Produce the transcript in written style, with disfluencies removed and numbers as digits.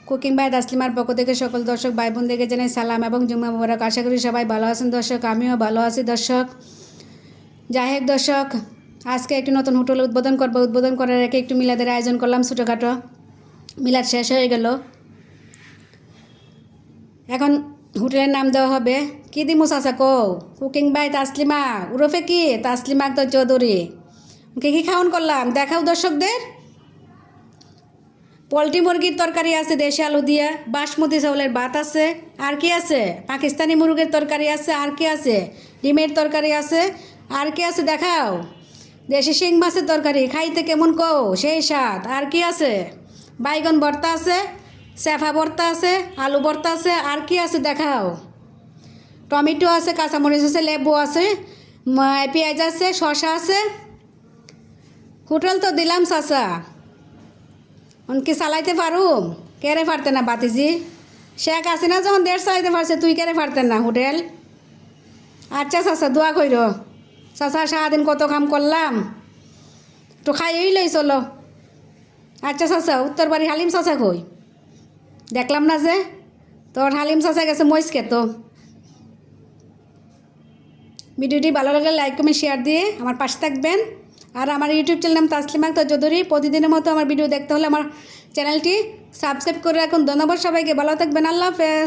Cooking by তাসলিমার পক্ষ থেকে সকল দর্শক ভাই বোনদেরকে জানাই সালাম এবং জুম্মা মুবারক। আশা করি সবাই ভালো আছেন দর্শক, আমিও ভালো আছি দর্শক। যাই হোক দর্শক, আজকে একটি নতুন হোটেল উদ্বোধন করবো। উদ্বোধন করার আগে একটু মিলাদের আয়োজন করলাম ছোটোখাটো। মিলাদ শেষ হয়ে গেল, এখন হোটেলের নাম দেওয়া হবে। কী দিমু চাচা কও? কুকিং বাই তাসলিমা ওরফে কি তাসলিমা আক্তার চৌধুরী। কী খাওয়ান করলাম দেখাও দর্শকদের। পোলট্রি মুরগির তরকারি আছে দেশি আলু দিয়ে, বাসমতি চাউলের ভাত আছে, আর কি আছে? পাকিস্তানি মুরগির তরকারি আছে, আর কি আছে? ডিমের তরকারি আছে, আর কি আছে দেখাও? দেশি শিং মাছের তরকারি খাইতে কেমন কও? সেই স্বাদ। আর কি আছে? বাইগন ভর্তা আছে, সেফা ভর্তা আছে, আলু ভর্তা আছে, আর কি আছে দেখাও? টমেটো আছে, কাঁচামরিচ আছে, লেবু আছে, পেঁয়াজ আছে, শসা আছে। হোটেল তো দিলাম চাচা, কি চালাইতে পারুম? কেড়ে পারতে না বাতিজি? শেখ হাসিনা যখন দেশ চালাইতে পারছে, তুই কেড়ে পারতেন না হোটেল? আচ্ছা চাচা, দোয়া কইর। চাচা সারাদিন কত কাম করলাম, তো খাইয়েই লই চলো। আচ্ছা চাচা, উত্তর বাড়ি হালিম চাচা কই? দেখলাম না যে, তোর হালিম চাচা গেছে মহিষকে। তো ভিডিওটি ভালো লাগলে লাইক কমেন্ট শেয়ার দিয়ে আমার পাশে থাকবেন। আর আমার ইউটিউব চ্যানেল নাম তাসলিমা আক্তার চৌধুরী। প্রতিদিনের মতো আমার ভিডিও দেখতে হলে আমার চ্যানেলটি সাবস্ক্রাইব করে রাখুন। ধন্যবাদ সবাইকে, ভালো থাকবেন, আল্লাহ হাফেজ।